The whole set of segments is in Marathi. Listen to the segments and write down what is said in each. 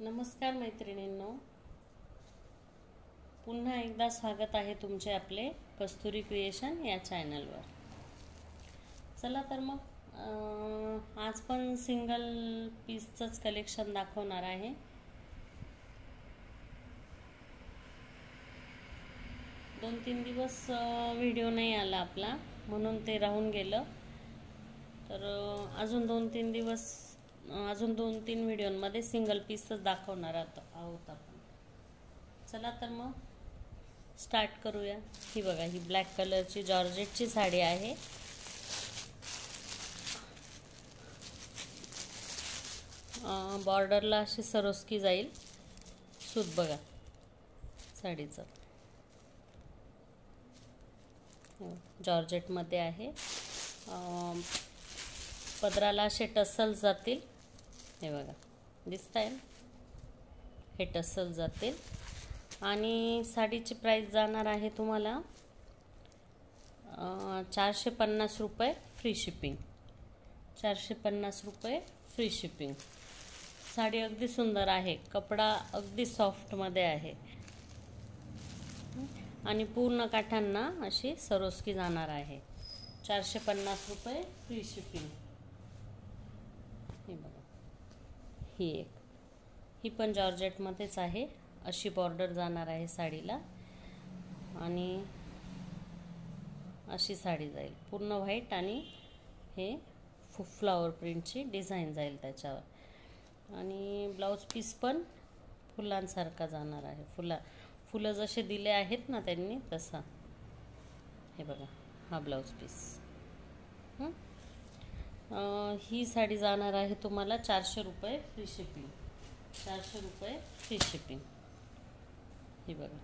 नमस्कार मैत्रिणींनो, पुन्हा एकदा स्वागत आहे तुमचे आपले कस्तुरी क्रिएशन या चॅनलवर। चला तर मग आज पण सिंगल पीसचंच कलेक्शन दाखवणार आहे। दोन तीन दिवस व्हिडिओ नाही आला आपला, म्हणून ते राहून गेलं। तर अजून दोन तीन व्हिडिओमध्ये सिंगल पीसच दाखवणार आहोत आपण। चला तर मग स्टार्ट करूया। ही बघा, ही ब्लॅक कलरची जॉर्जेटची साडी आहे। बॉर्डरला अशी सरोस्की जाईल, सूत बघा साडीचं, जॉर्जेटमध्ये आहे। पदराला असे टसल जातील, हे बघा दिसतंय, हे टसल जातील। आणि साडीची प्राइस जाणार आहे तुम्हाला 450 रुपये फ्री शिपिंग। 450 रुपये फ्री शिपिंग। साडी अगदी सुंदर आहे, कपडा अगदी सॉफ्टमध्ये आहे आणि पूर्ण काठांना अशी सरोस्की जाणार आहे। 450 रुपये फ्री शिपिंग। ही बघा, ही एक, ही पण जॉर्जेटमध्येच आहे। अशी बॉर्डर जाणार आहे साडीला आणि अशी साडी जाईल पूर्ण व्हाईट, आणि हे फ्लावर प्रिंटची डिझाईन जाईल त्याच्यावर। आणि ब्लाउज पीस पण फुलांसारखा जाणार आहे, फुलं जसे दिले आहेत ना त्यांनी तसा। हे बघा, हा ब्लाउज पीस। ही साडी जाणार आहे तुम्हाला 400 रुपये फ्री शिपिंग। 400 रुपये फ्री शिपिंग। ही बघा,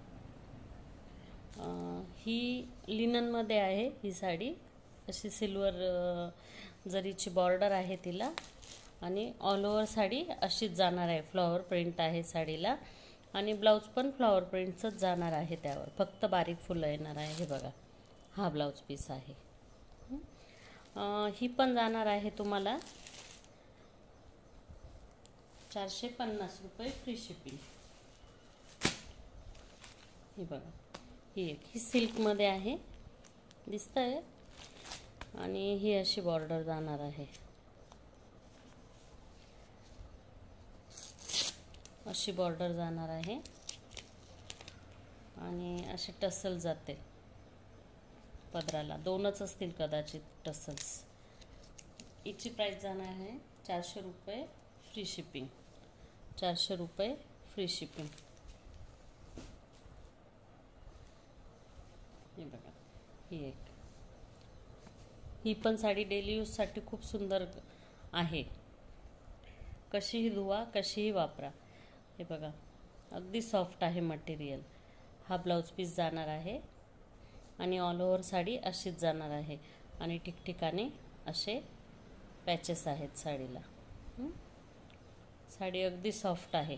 ही लिननमध्ये आहे ही साडी। अशी सिल्वर जरीची बॉर्डर आहे तिला, आणि ऑल ओव्हर साडी अशीच जाणार आहे। फ्लॉवर प्रिंट आहे साडीला, आणि ब्लाउज पण फ्लॉवर प्रिंटचंच जाणार आहे, त्यावर फक्त बारीक फुलं येणार आहे। हे बघा, हा ब्लाउज पीस आहे। ही पण जाणार आहे तुम्हाला 450 रुपये फ्री शिपिंग। ही बघा, ही एक, ही सिल्कमध्ये आहे, दिसतंय, आणि ही अशी बॉर्डर जाणार आहे, अशी बॉर्डर जाणार आहे, आणि असे टसल जाते पदराला, दोनच असतील कदाचित टसल्स। हिची प्राइस जाणार आहे 400 रुपये फ्री शिपिंग। 400 रुपये फ्री शिपिंग। हे बघा, ही एक, ही पण साडी डेली यूजसाठी खूप सुंदर आहे, कशीही धुवा कशीही वापरा। हे बघा, अगदी सॉफ्ट आहे मटेरियल। हा ब्लाउज पीस जाणार आहे, आणि ऑल ओव्हर साडी अशीच जाणार आहे, आणि ठिकठिकाणी असे पॅचेस आहेत साडीला। साडी अगदी सॉफ्ट आहे।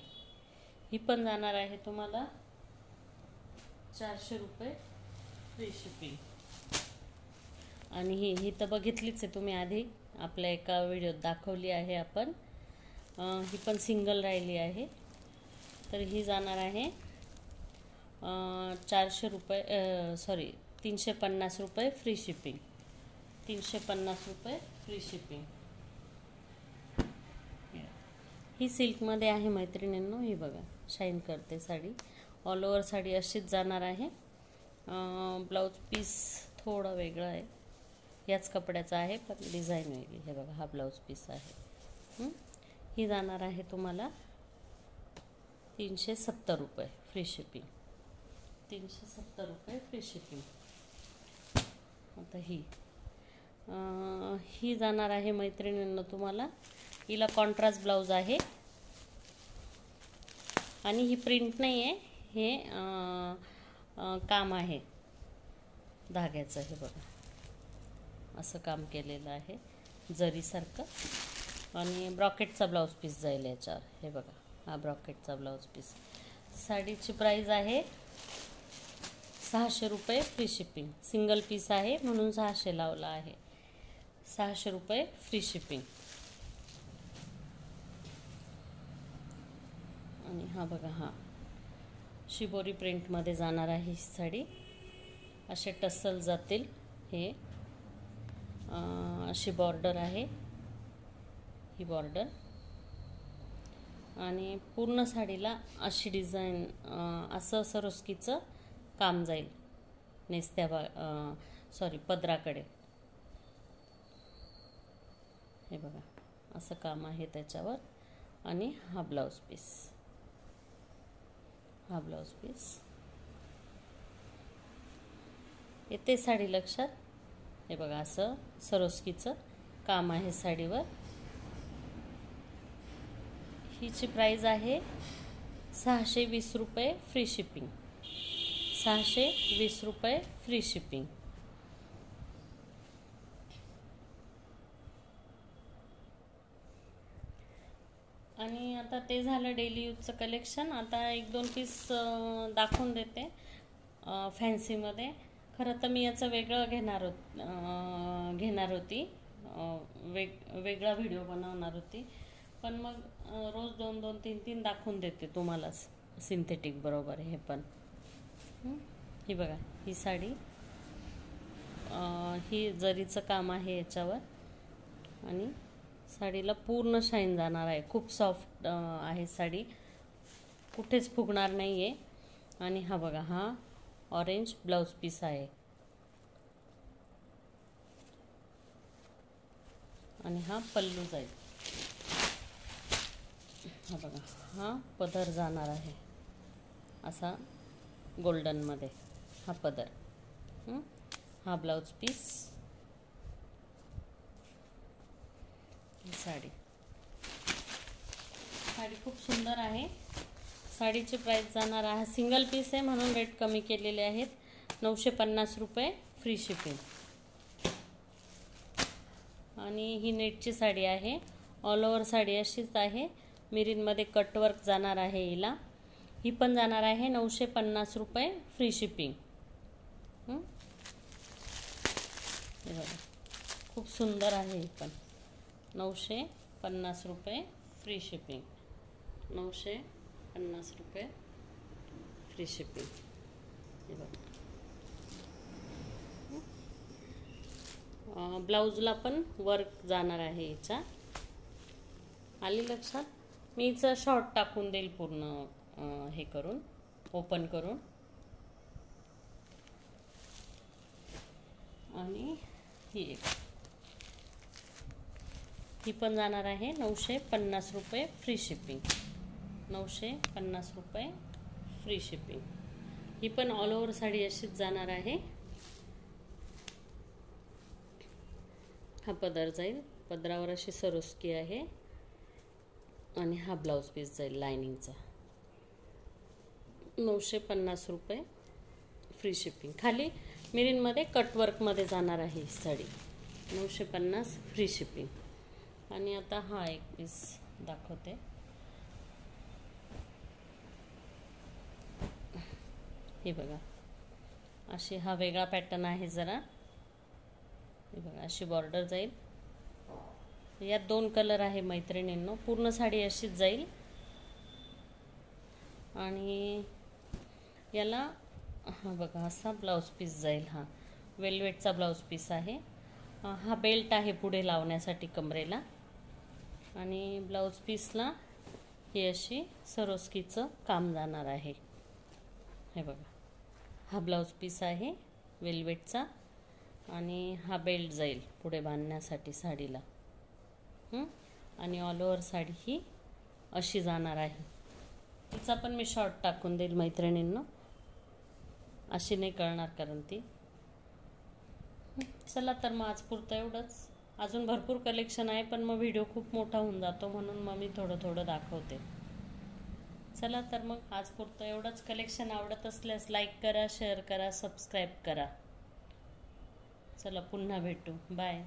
ही पण जाणार आहे तुम्हाला 400 रुपये फ्री शिपिंग। आणि ही तर बघितलीच आहे तुम्ही, आधी आपल्या एका व्हिडिओत दाखवली आहे आपण। ही पण सिंगल राहिली आहे, तर ही जाणार आहे 400 रुपये, सॉरी 350 रुपये फ्री शिपिंग। 350 रुपये फ्री शिपिंग। ही सिल्कमध्ये आहे मैत्रिणींनो, ही बघा शाईन करते साडी। ऑल ओव्हर साडी अशीच जाणार आहे। ब्लाउज पीस थोडा वेगळा आहे, याच कपड्याचा आहे पण डिझाईन वेगळी। हे बघा, हा ब्लाउज पीस आहे। ही जाणार आहे तुम्हाला 370 रुपये फ्री शिपिंग। 370 रुपये फ्री शिपिंग। आता ही जाणार आहे मैत्रिणींना तुम्हाला, हिला कॉन्ट्रास्ट ब्लाउज आहे, आणि ही प्रिंट नाही आहे, हे काम आहे धाग्याचं। हे बघा, असं काम केलेलं आहे जरीसारखं, आणि ब्रॉकेटचा ब्लाउज पीस जाईल याच्यावर। हे बघा, हा ब्रॉकेटचा ब्लाउज पीस। साडीची प्राइस आहे 600 रुपये फ्री शिपिंग। सिंगल पीस आहे म्हणून 600 लावला आहे। 600 रुपये फ्री शिपिंग। हा बघा, हा शिबोरी प्रिंटमध्ये जाणार आहे ही साडी. असे टसल जातील. हे अशी बॉर्डर आहे, ही बॉर्डर. आणि पूर्ण साडीला अशी डिझाईन, असं सरोस्कीचं काम जाईल पदराकडे. हे बघा, असं काम आहे त्याच्यावर. आणि हा ब्लाउज पीस, हा ब्लाउज पीस. येते साडी लक्षात? हे बघा, असं सरोस्कीचं काम आहे साडीवर. हिची प्राइस आहे 620 रुपये फ्री शिपिंग. 620 रुपये फ्री शिपिंग. आणि आता ते झालं डेली यूजचं कलेक्शन. आता 1-2 पीस दाखवून देते फॅन्सीमध्ये. खरं तर मी याचं वेगळं घेणार होती, वेगळा व्हिडिओ बनवणार होती. पण मग रोज 2-2, 3-3 दाखवून देते तुम्हाला सिंथेटिक बरोबर. हे पण ही बघा, ही साडी, ही जरीचं काम आहे याच्यावर. आणि साडीला पूर्ण शाईन जाणार आहे. खूप सॉफ्ट आहे साडी, कुठेच फुगणार नाही आहे. आणि हा बघा, हा ऑरेंज ब्लाउज पीस आहे. आणि हा पल्लू जाईल. हा बघा, हा पदर जाणार आहे असा गोल्डनमध्ये, हा पदर. हा ब्लाउज पीस. साडी खूप सुंदर आहे. साडीची प्राइस जाणार आहे, सिंगल पीस आहे म्हणून रेट कमी केलेले आहेत. 950 रुपये फ्री शिपिंग. आणि ही नेटची साडी आहे. ऑल ओव्हर साडी अशीच आहे. मिरीनमध्ये कटवर्क जाणार आहे हिला. ही पण जाणार आहे 950 रुपये फ्री शिपिंग. हे बघा, खूप सुंदर आहे ही पण. 950 रुपये फ्री शिपिंग. 950 रुपये फ्री शिपिंग. हे बघा, ब्लाउजला पण वर्क जाणार आहे याच्या. आली लक्षात? मी हिचं शॉर्ट टाकून देईल पूर्ण हे करून, ओपन करून. आणि ही एक, ही पण जाणार आहे 950 रुपये फ्री शिपिंग. 950 रुपये फ्री शिपिंग. ही पण ऑल ओव्हर साडी अशीच जाणार आहे. हा पदर जाईल, पदरावर अशी सरोस्की आहे. आणि हा ब्लाउज पीस जाईल लाइनिंगचा. 950 रुपये फ्री शिपिंग. खाली मिरीनमध्ये कटवर्कमध्ये जाणार आहे ही साडी. 950 free shipping. आणि आता हा एक पीस दाखवते. हे बघा, अशी हा वेगळा पॅटर्न आहे जरा. हे बघा, अशी बॉर्डर जाईल. यात 2 कलर आहे मैत्रिणींनो. पूर्ण साडी अशीच जाईल. आणि याला हा बघा, असा ब्लाउज पीस जाईल. हा वेल्वेटचा ब्लाउज पीस आहे. हा बेल्ट आहे पुढे लावण्यासाठी कमरेला. आणि ब्लाउज पीसला ही अशी सरोस्कीचं काम जाणार आहे. हे बघा, हा ब्लाउज पीस आहे वेल्वेटचा. आणि हा बेल्ट जाईल पुढे बांधण्यासाठी साडीला. आणि ऑल ओव्हर साडी ही अशी जाणार आहे. तिचा पण मी शॉर्ट टाकून देईल मैत्रिणींना, अशी नाही कळणार कारण ती. चला तर मग आज पुरतं एवढंच. अजून भरपूर कलेक्शन आहे, पण मग व्हिडिओ खूप मोठा होऊन जातो म्हणून मग मी थोडं दाखवते. चला तर मग आज पुरतं एवढंच. कलेक्शन आवडत असल्यास लाईक करा, शेअर करा, सबस्क्राईब करा. चला पुन्हा भेटू. बाय.